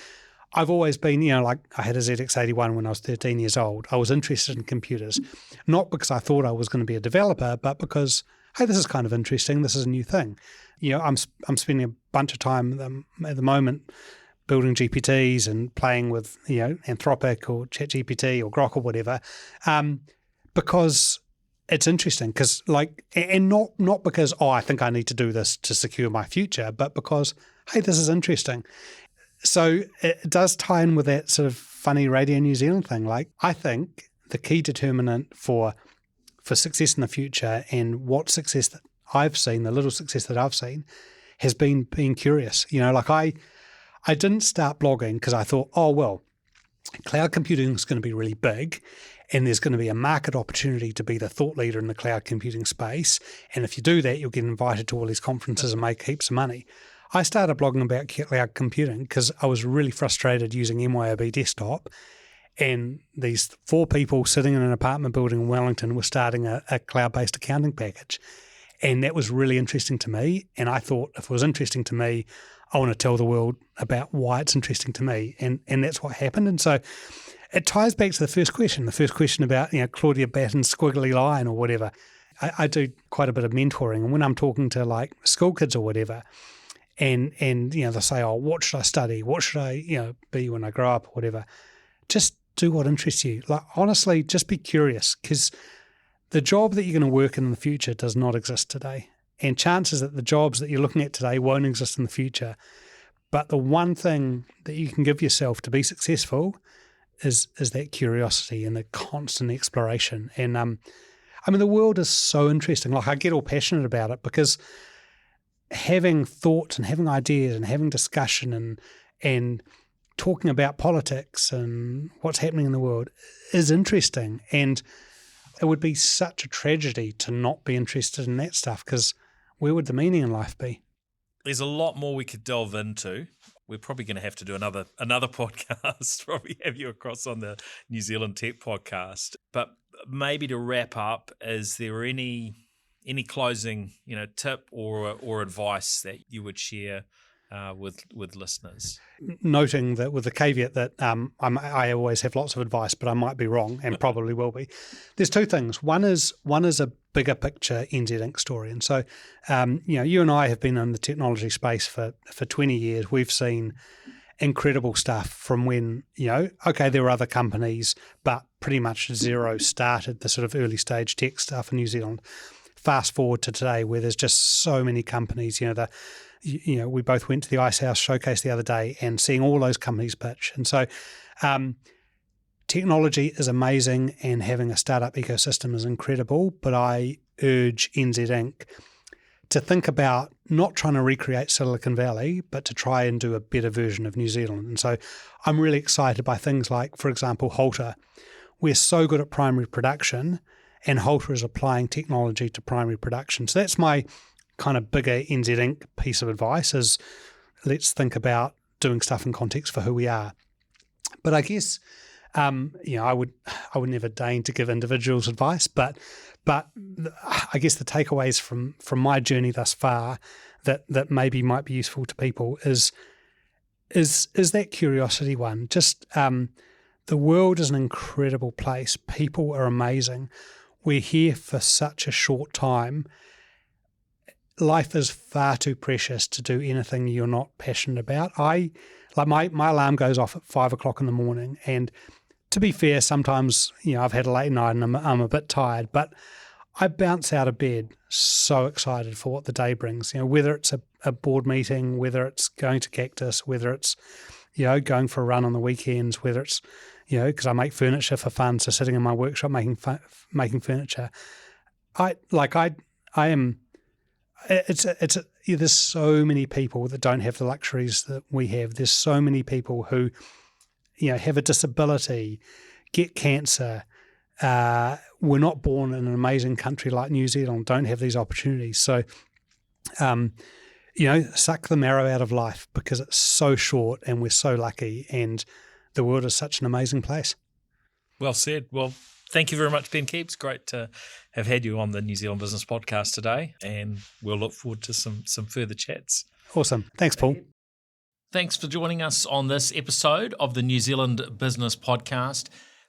I've always been, like I had a ZX81 when I was 13 years old. I was interested in computers, not because I thought I was going to be a developer, but because, hey, this is kind of interesting. This is a new thing. I'm spending a bunch of time at the moment building GPTs and playing with, Anthropic or ChatGPT or Grok or whatever, because it's interesting. Because and not because, I think I need to do this to secure my future, but because, hey, this is interesting. So it does tie in with that sort of funny Radio New Zealand thing. Like, I think the key determinant for for success in the future, and what success that I've seen, the little success that I've seen, has been being curious. Like I didn't start blogging because I thought, oh, well, cloud computing is going to be really big and there's going to be a market opportunity to be the thought leader in the cloud computing space. And if you do that, you'll get invited to all these conferences and make heaps of money. I started blogging about cloud computing because I was really frustrated using MYOB desktop, and these 4 people sitting in an apartment building in Wellington were starting a cloud-based accounting package. And that was really interesting to me. And I thought, if it was interesting to me, I want to tell the world about why it's interesting to me. And that's what happened. And so it ties back to the first question about, Claudia Batten's squiggly line or whatever. I do quite a bit of mentoring. And when I'm talking to like school kids or whatever, and they say, oh, what should I study? What should I, be when I grow up or whatever? Just do what interests you. Like, honestly, just be curious, because the job that you're going to work in the future does not exist today. And chances that the jobs that you're looking at today won't exist in the future. But the one thing that you can give yourself to be successful is that curiosity and the constant exploration. And the world is so interesting. Like, I get all passionate about it because having thoughts and having ideas and having discussion and talking about politics and what's happening in the world is interesting. And it would be such a tragedy to not be interested in that stuff, because where would the meaning in life be? There's a lot more we could delve into. We're probably going to have to do another podcast, probably have you across on the New Zealand Tech podcast. But maybe to wrap up, is there any closing tip or advice that you would share with listeners? Noting that with the caveat that I always have lots of advice, but I might be wrong and probably will be. There's 2 things. One is a bigger picture NZ Inc. story. And so, you and I have been in the technology space for 20 years. We've seen incredible stuff from when, there were other companies, but pretty much Xero started the sort of early stage tech stuff in New Zealand. Fast forward to today, where there's just so many companies. We both went to the Ice House showcase the other day and seeing all those companies pitch. And so technology is amazing and having a startup ecosystem is incredible, but I urge NZ Inc. to think about not trying to recreate Silicon Valley, but to try and do a better version of New Zealand. And so I'm really excited by things like, for example, Halter. We're so good at primary production, and Halter is applying technology to primary production. So that's my kind of bigger NZ Inc. piece of advice, is let's think about doing stuff in context for who we are. But I guess, I would never deign to give individuals advice, but I guess the takeaways from my journey thus far that maybe might be useful to people is that curiosity one. Just the world is an incredible place. People are amazing. We're here for such a short time. Life is far too precious to do anything you're not passionate about. My alarm goes off at 5 o'clock in the morning, and to be fair, sometimes I've had a late night and I'm a bit tired, but I bounce out of bed so excited for what the day brings. Whether it's a board meeting, whether it's going to Cactus, whether it's going for a run on the weekends, whether it's because I make furniture for fun, so sitting in my workshop making furniture. There's so many people that don't have the luxuries that we have. There's so many people who, have a disability, get cancer, were not born in an amazing country like New Zealand, don't have these opportunities. So, suck the marrow out of life, because it's so short and we're so lucky, and the world is such an amazing place. Well said. Well, thank you very much, Ben Kepes. Great to have had you on the New Zealand Business Podcast today, and we'll look forward to some further chats. Awesome. Thanks, Paul. Thanks for joining us on this episode of the New Zealand Business Podcast.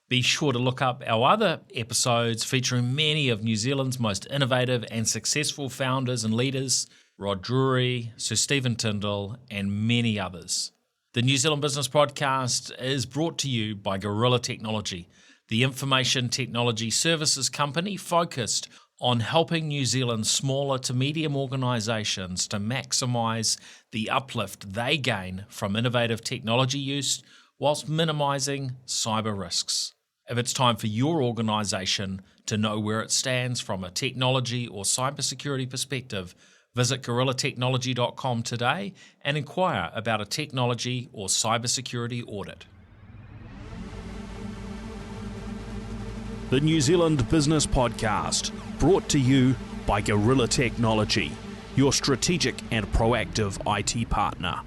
Be sure to look up our other episodes featuring many of New Zealand's most innovative and successful founders and leaders, Rod Drury, Sir Stephen Tyndall, and many others. The New Zealand Business Podcast is brought to you by Gorilla Technology, the information technology services company focused on helping New Zealand's smaller to medium organisations to maximise the uplift they gain from innovative technology use whilst minimising cyber risks. If it's time for your organisation To know where it stands from a technology or cybersecurity perspective, visit gorillatechnology.com today and inquire about a technology or cybersecurity audit. The New Zealand Business Podcast, brought to you by Gorilla Technology, your strategic and proactive IT partner.